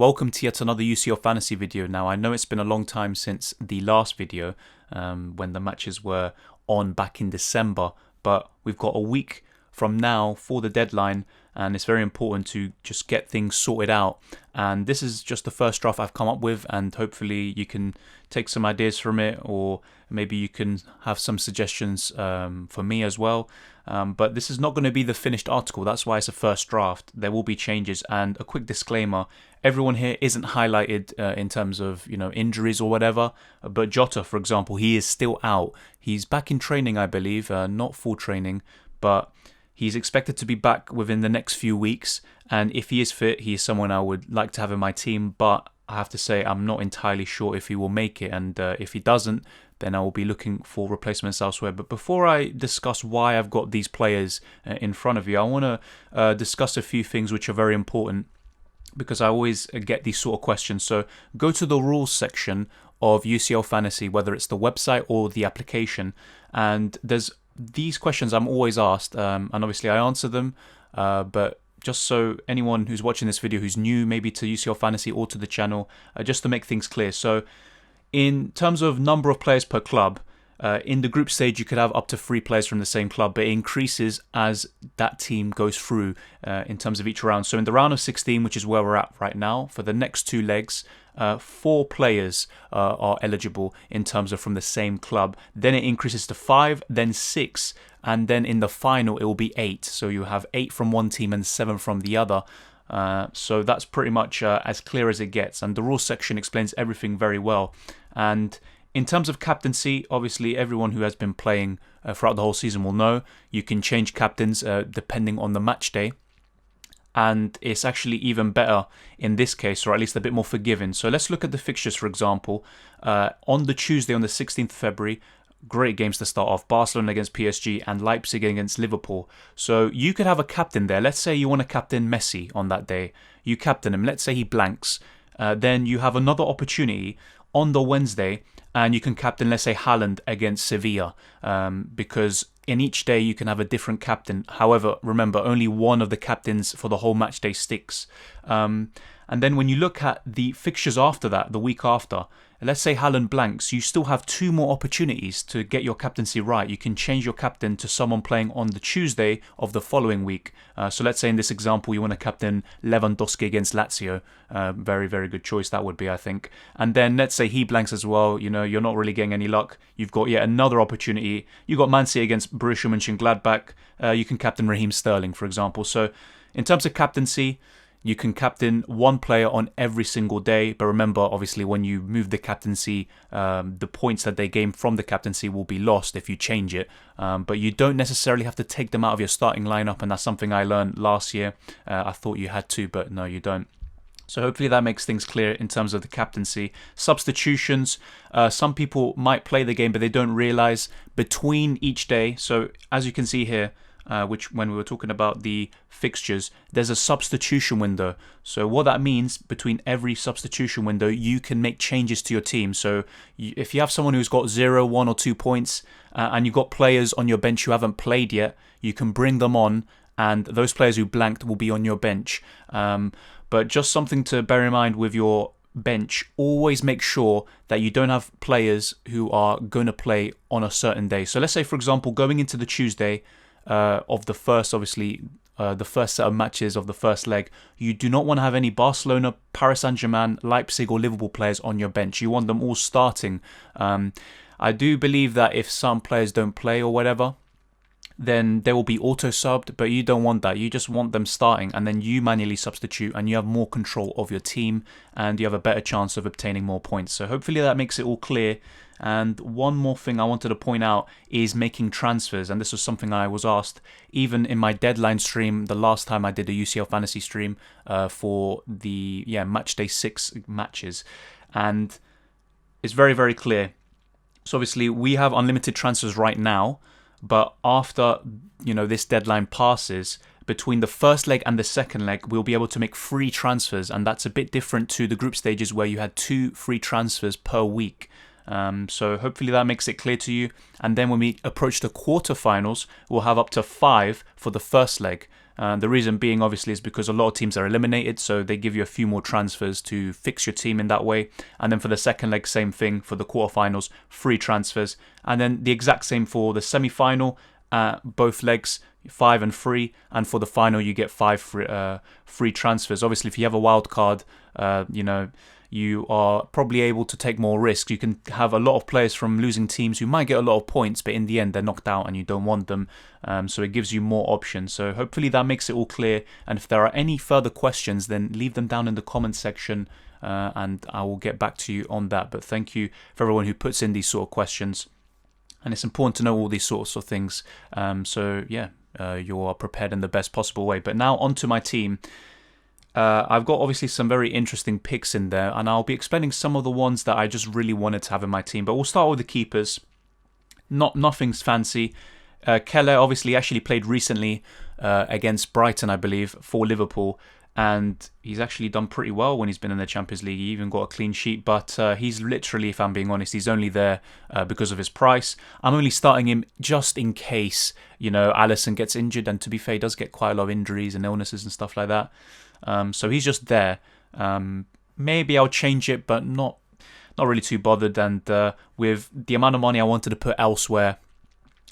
welcome to yet another UCL Fantasy video. Now, I know it's been a long time since the last video when the matches were on back in December, but we've got a week from now for the deadline, and it's very important to just get things sorted out. And this is just the first draft I've come up with, and hopefully you can take some ideas from it, or maybe you can have some suggestions for me as well. But this is not going to be the finished article. That's why it's a first draft. There will be changes, and a quick disclaimer: everyone here isn't highlighted in terms of injuries or whatever. But Jota, for example, he is still out. He's back in training, I believe, not full training, but he's expected to be back within the next few weeks. And if he is fit, he is someone I would like to have in my team. But I have to say, I'm not entirely sure if he will make it. And if he doesn't, then I will be looking for replacements elsewhere. But before I discuss why I've got these players in front of you, I want to discuss a few things which are very important, because I always get these sort of questions. So go to the rules section of UCL Fantasy, whether it's the website or the application, and there's these questions I'm always asked, and obviously I answer them, but just so anyone who's watching this video who's new maybe to UCL Fantasy or to the channel, just to make things clear. So in terms of number of players per club, in the group stage you could have up to 3 players from the same club, but it increases as that team goes through in terms of each round. So in the round of 16, which is where we're at right now, for the next 2 legs, 4 players are eligible in terms of from the same club. Then it increases to 5, then 6, and then in the final it will be 8. So you have 8 from one team and 7 from the other. So that's pretty much as clear as it gets, and the rules section explains everything very well. And in terms of captaincy, obviously everyone who has been playing throughout the whole season will know you can change captains depending on the match day. And it's actually even better in this case, or at least a bit more forgiving. So let's look at the fixtures, for example. On the Tuesday, on the 16th of February, great games to start off: Barcelona against PSG and Leipzig against Liverpool. So you could have a captain there. Let's say you want to captain Messi on that day. You captain him. Let's say he blanks. Then you have another opportunity on the Wednesday, and you can captain, let's say, Haaland against Sevilla, because in each day you can have a different captain. However, remember, only one of the captains for the whole match day sticks. And then when you look at the fixtures after that, the week after, let's say Haaland blanks, you still have 2 more opportunities to get your captaincy right. You can change your captain to someone playing on the Tuesday of the following week. So let's say in this example you want to captain Lewandowski against Lazio. Very, very good choice that would be, I think. And then let's say he blanks as well. You're not really getting any luck. You've got yet another opportunity. You got Man City against Borussia Mönchengladbach. You can captain Raheem Sterling, for example. So in terms of captaincy, you can captain one player on every single day, but remember, obviously, when you move the captaincy, the points that they gain from the captaincy will be lost if you change it. But you don't necessarily have to take them out of your starting lineup, and that's something I learned last year. I thought you had to, but no, you don't. So hopefully that makes things clear in terms of the captaincy. Substitutions, some people might play the game, but they don't realize between each day. So as you can see here, which when we were talking about the fixtures, there's a substitution window. So what that means, between every substitution window, you can make changes to your team. So if you have someone who's got 0, 1 or 2 points, and you've got players on your bench who haven't played yet, you can bring them on, and those players who blanked will be on your bench. But just something to bear in mind with your bench: always make sure that you don't have players who are going to play on a certain day. So let's say, for example, going into the Tuesday of the first, obviously, the first set of matches of the first leg, you do not want to have any Barcelona, Paris Saint-Germain, Leipzig or Liverpool players on your bench. You want them all starting. I do believe that if some players don't play or whatever, then they will be auto-subbed, but you don't want that. You just want them starting, and then you manually substitute, and you have more control of your team, and you have a better chance of obtaining more points. So hopefully that makes it all clear. And one more thing I wanted to point out is making transfers, and this was something I was asked even in my deadline stream the last time I did a UCL Fantasy stream for the match day 6 matches, and it's very, very clear. So obviously we have unlimited transfers right now, but after this deadline passes, between the first leg and the second leg, we'll be able to make free transfers, and that's a bit different to the group stages where you had 2 free transfers per week. So hopefully that makes it clear to you. And then when we approach the quarterfinals, we'll have up to 5 for the first leg. The reason being, obviously, is because a lot of teams are eliminated, so they give you a few more transfers to fix your team in that way. And then for the second leg, same thing. For the quarterfinals, free transfers. And then the exact same for the semi-final, both legs, 5 and 3. And for the final, you get 5 free transfers. Obviously, if you have a wild card, you are probably able to take more risks. You can have a lot of players from losing teams who might get a lot of points, but in the end they're knocked out and you don't want them. So it gives you more options. So hopefully that makes it all clear. And if there are any further questions, then leave them down in the comment section and I will get back to you on that. But thank you for everyone who puts in these sort of questions. And it's important to know all these sorts of things. You are prepared in the best possible way. But now onto my team. I've got obviously some very interesting picks in there, and I'll be explaining some of the ones that I just really wanted to have in my team. But we'll start with the keepers. Nothing's fancy. Keller obviously actually played recently against Brighton, I believe, for Liverpool, and he's actually done pretty well when he's been in the Champions League. He even got a clean sheet, but he's literally, if I'm being honest, he's only there because of his price. I'm only starting him just in case, Alisson gets injured, and to be fair, he does get quite a lot of injuries and illnesses and stuff like that. So he's just there. Maybe I'll change it, but not really too bothered. And with the amount of money I wanted to put elsewhere,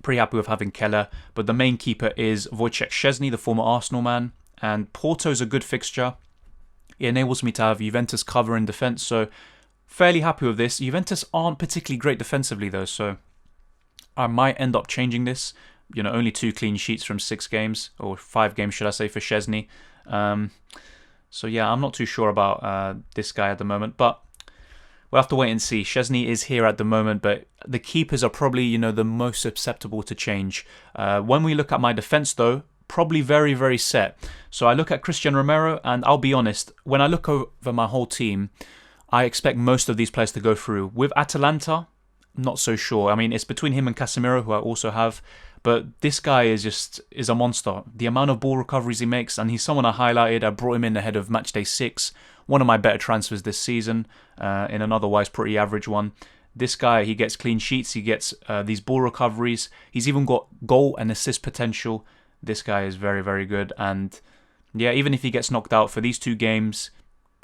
pretty happy with having Keller. But the main keeper is Wojciech Szczesny, the former Arsenal man. And Porto's a good fixture. It enables me to have Juventus cover in defence. So fairly happy with this. Juventus aren't particularly great defensively though. So I might end up changing this. Only 2 clean sheets from 6 games. Or 5 games, should I say, for Szczesny. So yeah, I'm not too sure about this guy at the moment, but we'll have to wait and see. Szczesny is here at the moment, but the keepers are probably, the most susceptible to change. When we look at my defense though, probably very, very set. So I look at Christian Romero, and I'll be honest, when I look over my whole team, I expect most of these players to go through. With Atalanta, not so sure. I mean, it's between him and Casemiro, who I also have. But this guy is a monster. The amount of ball recoveries he makes, and he's someone I highlighted. I brought him in ahead of Matchday 6. One of my better transfers this season, in an otherwise pretty average one. This guy, he gets clean sheets, he gets these ball recoveries. He's even got goal and assist potential. This guy is very, very good. And yeah, even if he gets knocked out for these 2 games,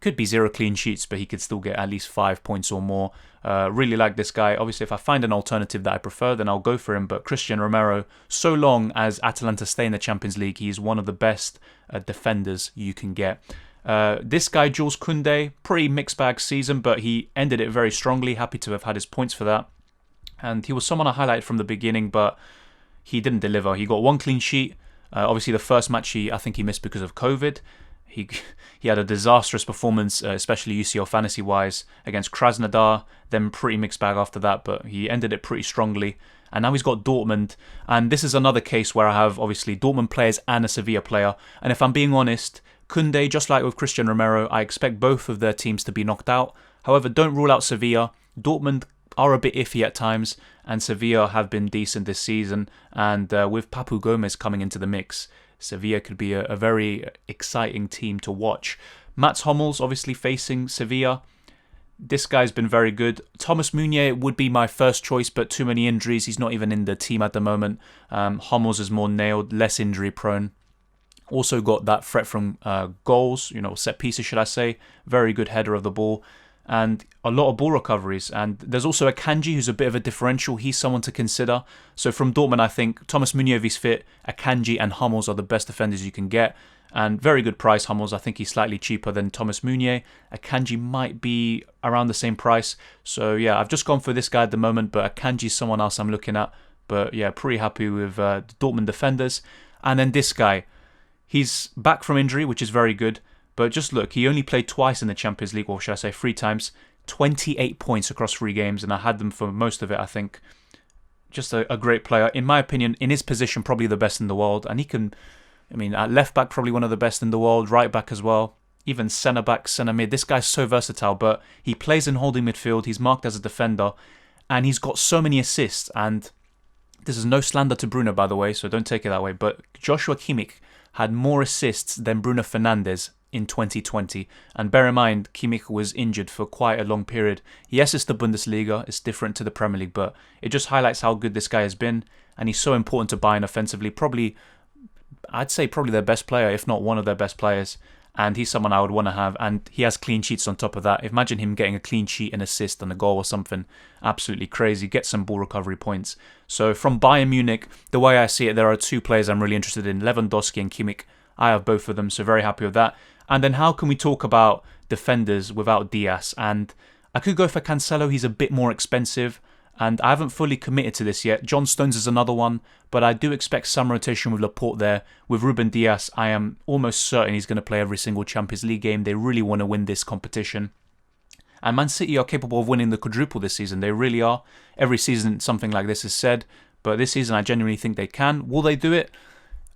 could be 0 clean sheets, but he could still get at least 5 points or more. Really like this guy. Obviously, if I find an alternative that I prefer, then I'll go for him. But Christian Romero, so long as Atalanta stay in the Champions League, he is one of the best defenders you can get. This guy, Jules Koundé, pretty mixed bag season, but he ended it very strongly. Happy to have had his points for that. And he was someone I highlighted from the beginning, but he didn't deliver. He got 1 clean sheet. Obviously, the first match I think he missed because of COVID. He had a disastrous performance, especially UCL Fantasy wise, against Krasnodar. Then pretty mixed bag after that, but he ended it pretty strongly. And now he's got Dortmund. And this is another case where I have obviously Dortmund players and a Sevilla player. And if I'm being honest, Koundé, just like with Christian Romero, I expect both of their teams to be knocked out. However, don't rule out Sevilla. Dortmund are a bit iffy at times, and Sevilla have been decent this season. And with Papu Gomez coming into the mix, Sevilla could be a very exciting team to watch. Mats Hummels obviously facing Sevilla. This guy's been very good. Thomas Meunier would be my first choice, but too many injuries. He's not even in the team at the moment. Hummels is more nailed, less injury prone. Also got that threat from goals, set pieces, should I say. Very good header of the ball. And a lot of ball recoveries. And there's also Akanji, who's a bit of a differential. He's someone to consider. So from Dortmund, I think Thomas Meunier, if he's fit, Akanji and Hummels are the best defenders you can get. And very good price, Hummels. I think he's slightly cheaper than Thomas Meunier. Akanji might be around the same price. So yeah, I've just gone for this guy at the moment, but Akanji's someone else I'm looking at. But yeah, pretty happy with the Dortmund defenders. And then this guy, he's back from injury, which is very good. But just look, he only played twice in the Champions League, or should I say 3 times. 28 points across 3 games, and I had them for most of it, I think. Just a great player. In my opinion, in his position, probably the best in the world. And he can, at left back, probably one of the best in the world. Right back as well. Even centre back, centre mid. This guy's so versatile, but he plays in holding midfield. He's marked as a defender. And he's got so many assists. And this is no slander to Bruno, by the way, so don't take it that way. But Joshua Kimmich had more assists than Bruno Fernandes in 2020. And bear in mind, Kimmich was injured for quite a long period. Yes, it's the Bundesliga, it's different to the Premier League, but it just highlights how good this guy has been, and he's so important to Bayern offensively, probably I'd say probably their best player, if not one of their best players. And he's someone I would want to have. And he has clean sheets on top of that. Imagine him getting a clean sheet, an assist, and a goal or something. Absolutely crazy. Get some ball recovery points. So from Bayern Munich, the way I see it, there are two players I'm really interested in, Lewandowski and Kimmich. I have both of them, so very happy with that. And then how can we talk about defenders without Diaz? And I could go for Cancelo. He's a bit more expensive. And I haven't fully committed to this yet. John Stones is another one, but I do expect some rotation with Laporte there. With Ruben Diaz, I am almost certain he's going to play every single Champions League game. They really want to win this competition. And Man City are capable of winning the quadruple this season. They really are. Every season something like this is said, but this season I genuinely think they can. Will they do it?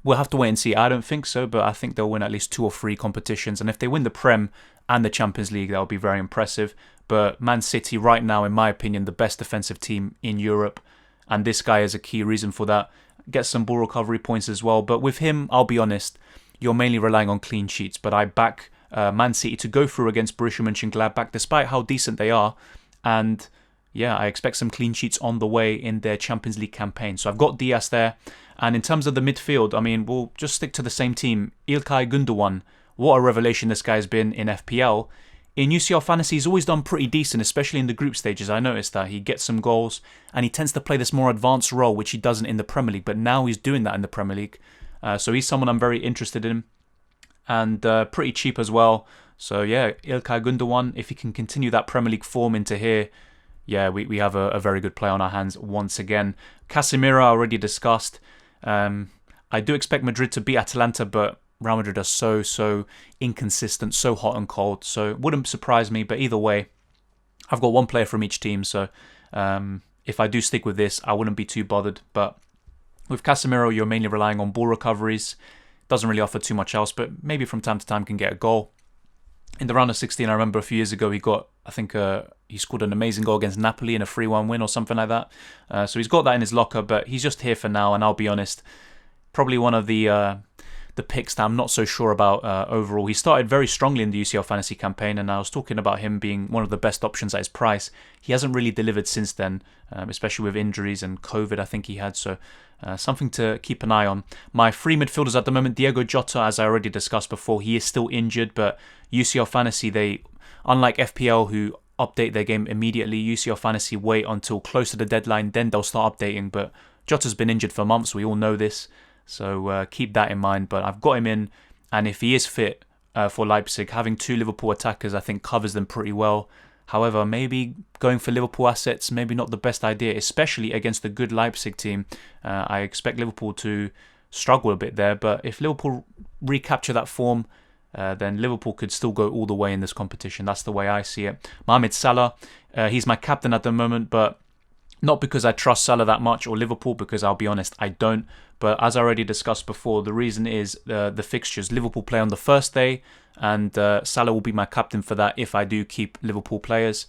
We'll have to wait and see. I don't think so, but I think they'll win at least 2 or 3 competitions. And if they win the Prem and the Champions League, that'll be very impressive. But Man City right now, in my opinion, the best defensive team in Europe. And this guy is a key reason for that. Gets some ball recovery points as well. But with him, I'll be honest, you're mainly relying on clean sheets. But I back Man City to go through against Borussia Mönchengladbach, despite how decent they are. And yeah, I expect some clean sheets on the way in their Champions League campaign. So I've got Diaz there. And in terms of the midfield, I mean, we'll just stick to the same team. İlkay Gündoğan, what a revelation this guy's been in FPL. In UCL Fantasy, he's always done pretty decent, especially in the group stages. I noticed that. He gets some goals, and he tends to play this more advanced role, which he doesn't in the Premier League. But now he's doing that in the Premier League. So he's someone I'm very interested in. And pretty cheap as well. So yeah, İlkay Gündoğan, if he can continue that Premier League form into here, yeah, we have a very good play on our hands once again. Casemiro, I already discussed. I do expect Madrid to beat Atalanta, but Real Madrid are so inconsistent, so hot and cold. So it wouldn't surprise me, but either way, I've got one player from each team. So if I do stick with this, I wouldn't be too bothered. But with Casemiro, you're mainly relying on ball recoveries. Doesn't really offer too much else, but maybe from time to time can get a goal. In the round of 16, I remember a few years ago, he scored an amazing goal against Napoli in a 3-1 win or something like that. So he's got that in his locker, but he's just here for now. And I'll be honest, probably one of the picks that I'm not so sure about overall. He started very strongly in the UCL Fantasy campaign, and I was talking about him being one of the best options at his price. He hasn't really delivered since then, especially with injuries and COVID I think he had, so something to keep an eye on. My free midfielders at the moment, Diego Jota, as I already discussed before, he is still injured, but UCL Fantasy, they, unlike FPL who update their game immediately, UCL Fantasy wait until close to the deadline, then they'll start updating, but Jota's been injured for months, we all know this. So keep that in mind. But I've got him in, and if he is fit for Leipzig, having 2 Liverpool attackers I think covers them pretty well. However, maybe going for Liverpool assets, maybe not the best idea, especially against a good Leipzig team. I expect Liverpool to struggle a bit there, but if Liverpool recapture that form, then Liverpool could still go all the way in this competition. That's the way I see it. Mohamed Salah, he's my captain at the moment, but not because I trust Salah that much, or Liverpool, because I'll be honest, I don't. But as I already discussed before, the reason is the fixtures. Liverpool play on the first day, and Salah will be my captain for that if I do keep Liverpool players.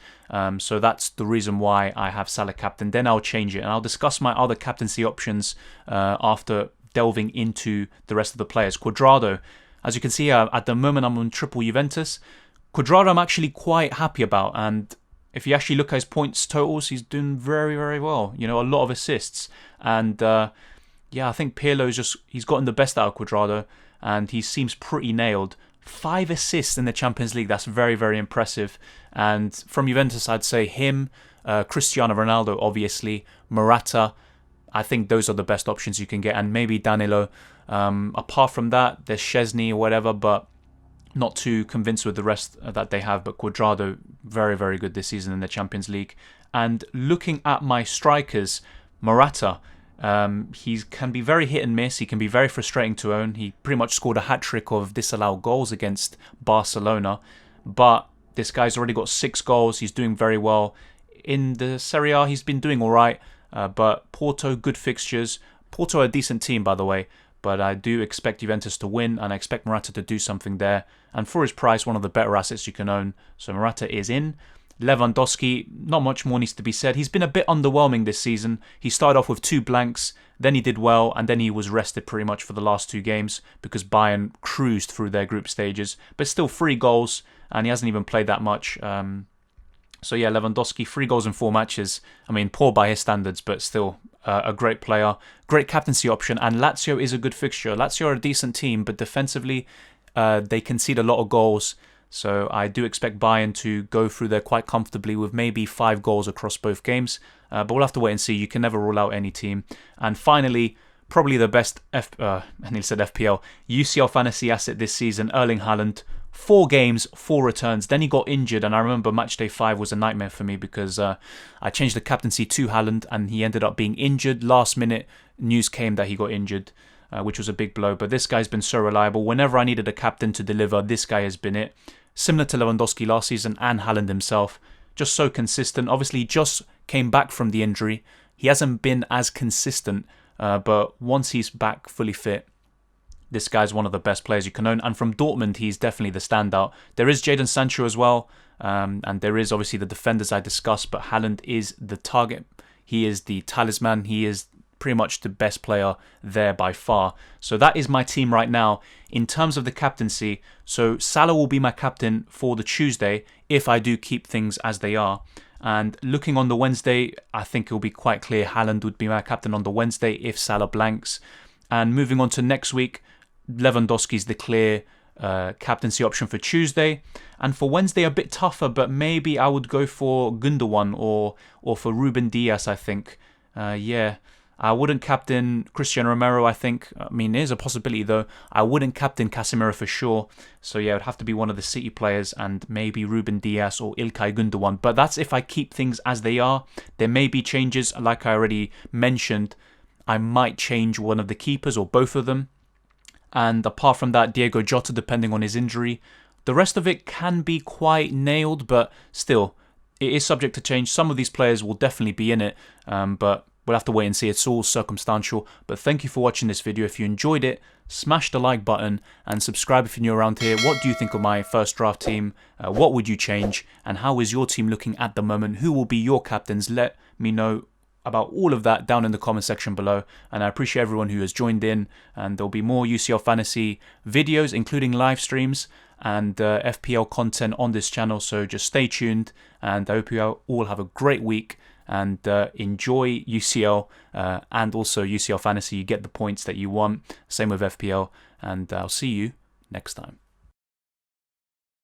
So that's the reason why I have Salah captain. Then I'll change it, and I'll discuss my other captaincy options after delving into the rest of the players. Cuadrado, as you can see, at the moment I'm on triple Juventus. Cuadrado I'm actually quite happy about, and if you actually look at his points totals, he's doing very, very well. You know, a lot of assists. And I think Pirlo's he's gotten the best out of Cuadrado, and he seems pretty nailed. 5 assists in the Champions League, that's very, very impressive. And from Juventus, I'd say him, Cristiano Ronaldo, obviously, Morata. I think those are the best options you can get, and maybe Danilo. Apart from that, there's Szczesny or whatever, but not too convinced with the rest that they have. But Cuadrado, very, very good this season in the Champions League. And looking at my strikers, Morata, he can be very hit and miss. He can be very frustrating to own. He pretty much scored a hat-trick of disallowed goals against Barcelona. But this guy's already got 6 goals. He's doing very well. In the Serie A, he's been doing all right. But Porto, good fixtures. Porto are a decent team, by the way. But I do expect Juventus to win, and I expect Morata to do something there. And for his price, one of the better assets you can own. So Morata is in. Lewandowski, not much more needs to be said. He's been a bit underwhelming this season. He started off with 2 blanks, then he did well, and then he was rested pretty much for the last 2 games because Bayern cruised through their group stages. But still 3 goals, and he hasn't even played that much. So yeah, Lewandowski, 3 goals in 4 matches. I mean, poor by his standards, but still a great player, great captaincy option, and Lazio is a good fixture. Lazio are a decent team, but defensively, they concede a lot of goals. So I do expect Bayern to go through there quite comfortably with maybe 5 goals across both games. But we'll have to wait and see. You can never rule out any team. And finally, probably the best I nearly said FPL, UCL Fantasy asset this season, Erling Haaland. 4 games, 4 returns. Then he got injured, and I remember Matchday 5 was a nightmare for me because I changed the captaincy to Haaland, and he ended up being injured. Last minute news came that he got injured, which was a big blow. But this guy's been so reliable. Whenever I needed a captain to deliver, this guy has been it. Similar to Lewandowski last season and Haaland himself. Just so consistent. Obviously, he just came back from the injury. He hasn't been as consistent, but once he's back fully fit, this guy's one of the best players you can own. And from Dortmund, he's definitely the standout. There is Jadon Sancho as well. And there is obviously the defenders I discussed, but Haaland is the target. He is the talisman. He is pretty much the best player there by far. So that is my team right now. In terms of the captaincy, so Salah will be my captain for the Tuesday if I do keep things as they are. And looking on the Wednesday, I think it will be quite clear Haaland would be my captain on the Wednesday if Salah blanks. And moving on to next week, Lewandowski's the clear captaincy option for Tuesday. And for Wednesday, a bit tougher, but maybe I would go for Gundogan or for Ruben Dias, I think. I wouldn't captain Cristiano Romero, I think. I mean, there's a possibility, though. I wouldn't captain Casemiro for sure. So, yeah, it would have to be one of the City players and maybe Ruben Dias or İlkay Gundogan. But that's if I keep things as they are. There may be changes. Like I already mentioned, I might change one of the keepers or both of them. And apart from that, Diego Jota, depending on his injury. The rest of it can be quite nailed, but still, it is subject to change. Some of these players will definitely be in it, but we'll have to wait and see. It's all circumstantial. But thank you for watching this video. If you enjoyed it, smash the like button and subscribe if you're new around here. What do you think of my first draft team? What would you change? And how is your team looking at the moment? Who will be your captains? Let me know about all of that down in the comment section below. And I appreciate everyone who has joined in. And there'll be more UCL Fantasy videos, including live streams and FPL content on this channel. So just stay tuned. And I hope you all have a great week. And enjoy UCL and also UCL Fantasy. You get the points that you want. Same with FPL. And I'll see you next time.